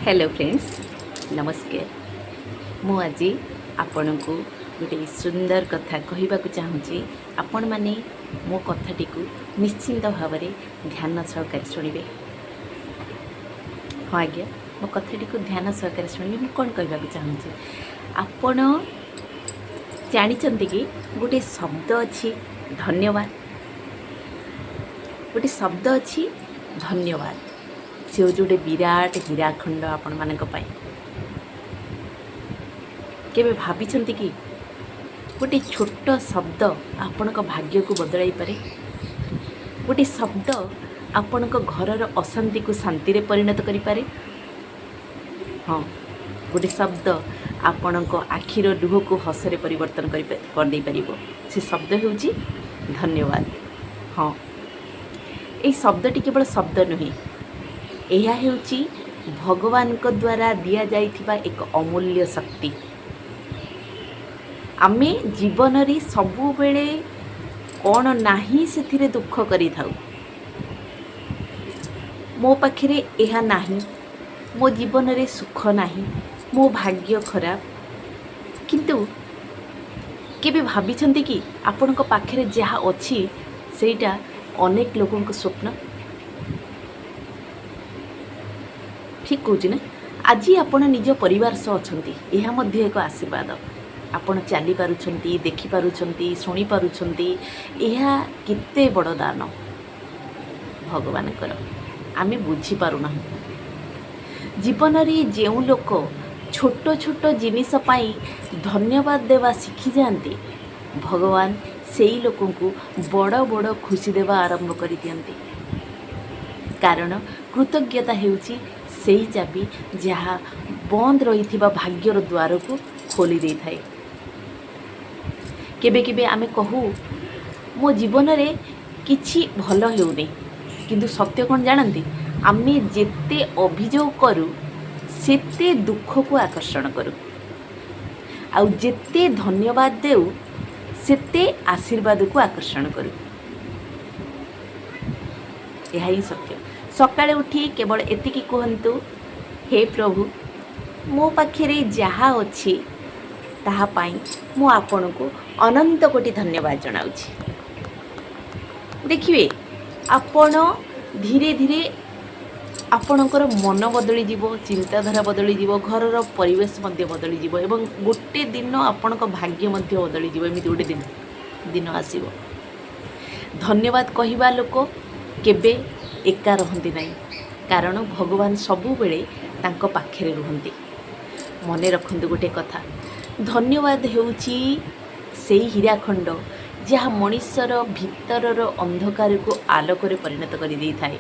Hello friends नमस्कार मु आज आपण को गोटे सुंदर कथा कहवाक चाहूँगी आपण मैंने मो कथाटी को निश्चिंत भाव में ध्यान सहकार शुणवे। हाँ आज्ञा मो कथाटी को ध्यान सहकार शुणवे। मुझे कौन कहवाक चाहूँगी आपण जानते कि गोटे शब्द अच्छी धन्यवाद। गोटे शब्द अच्छी धन्यवाद से हूँ गोटे विराट हीराखंड आपण मानक पाई। केबे भाबिछंती कि गोटे छोट शब्द आपण भाग्य को बदलाई पारे। गोटे शब्द आपण घरर अशांति को शांति रे परिणत करि पारे। हाँ गोटे शब्द आपण आखिर लुह को हसरे परिवर्तन कर दे पारिबो। से शब्द हेउची धन्यवाद। हाँ ये शब्दटी केवल शब्द नुहे, यह हेउची भगवान को द्वारा दिया जाइथिबा एक अमूल्य शक्ति। आमे जीवन रे सबु बेले कौन नाही सेथिरे दुख करि थाउ। मो पाखरे यह नाही, मो जीवन रे सुख नाही, मो भाग्य खराब। किंतु केबे भाबिछंती कि आपनक पाखरे जहा अछि सेटा अनेक लोगों को स्वप्न। ठीक कहूँ ना। आज आपण निज परिवार सह अछंती, यह मध्य एक आशीर्वाद। आपण चली पारुछंती, देखि पारुछंती, सुनी पारुछंती, यह किते बड़ दान भगवान कर आमे बुझी पारुना। जीवन रे जेउ लोक छोट छोट जिनिस पाई धन्यवाद देवा शिखी जाती, भगवान सेई लोकों को बड़ बड़ खुशी देवा आरंभ कर दियंती। कारण कृतज्ञता हेउची सेई चाबी जहाँ बंद रही भाग्यर द्वार को खोली दे थाए। केबे केबे आमे कहू मो जीवन रे किछि भल हेउनी, किंतु सत्य कौन जानती, आमे जेते अभियोग करू सेते दुख को आकर्षण करू, आउ जेते धन्यवाद देउ सेते आशीर्वाद को आकर्षण करू। यह ही सत्य। सकाळे उठी केवल एतिकी कहंतु, हे प्रभु मो पाखरे जहा अछि ताहा पाई मु आपण को अनंत कोटि धन्यवाद जनाउछि। देखिए आपण धीरे धीरे आपणकर मन बदली जीवो, चिंताधारा बदली जीवो, घरर परिवेश मध्य बदली जीवो एवं गोटे दिन आपणक भाग्य मध्य बदली जीवो। एमिति गोटे दिन आसीबो। धन्यवाद कहिबा लोक केबे एका रहंती नहीं, कारण भगवान सबु बेले तांको पाखरे रुहंती। मने रखंतु गोटे कथा, धन्यवाद हेउची सेई हीराखंड जहाँ मनुष्यर भितरर अंधकार को आलोक परिणत कर दे थाए।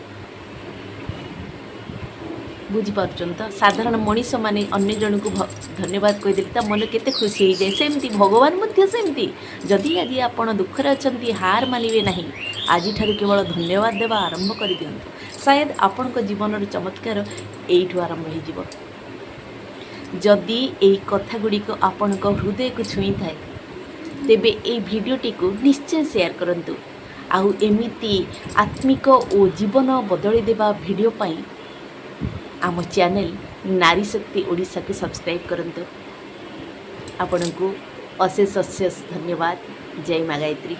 बुझीपार्छन तो साधारण मनीष माने अन्य जन को धन्यवाद कहीदे ता मन केते खुशी हो जाए। सेमती भगवान मध्य सेमती। जदि आज आपण दुखरे अछंती, हार मानिबे नहीं, आज ठारू केवल धन्यवाद देवा आरंभ कर दियंतु। शायद आपण जीवन चमत्कार एइठु आरंभ हो जिवो। जदि एई कथा गुडी को आपण हृदय को छुई थाए तेबे ए भिडियोटी को निश्चय शेयर करंतु। आउ एमिति आत्मिक और जीवन बदली देवा भिडियो पाई आम चैनल नारी शक्ति ओडिशा को सब्सक्राइब करंतु। आपण को अशेष अशेष धन्यवाद। जय माँ गायत्री।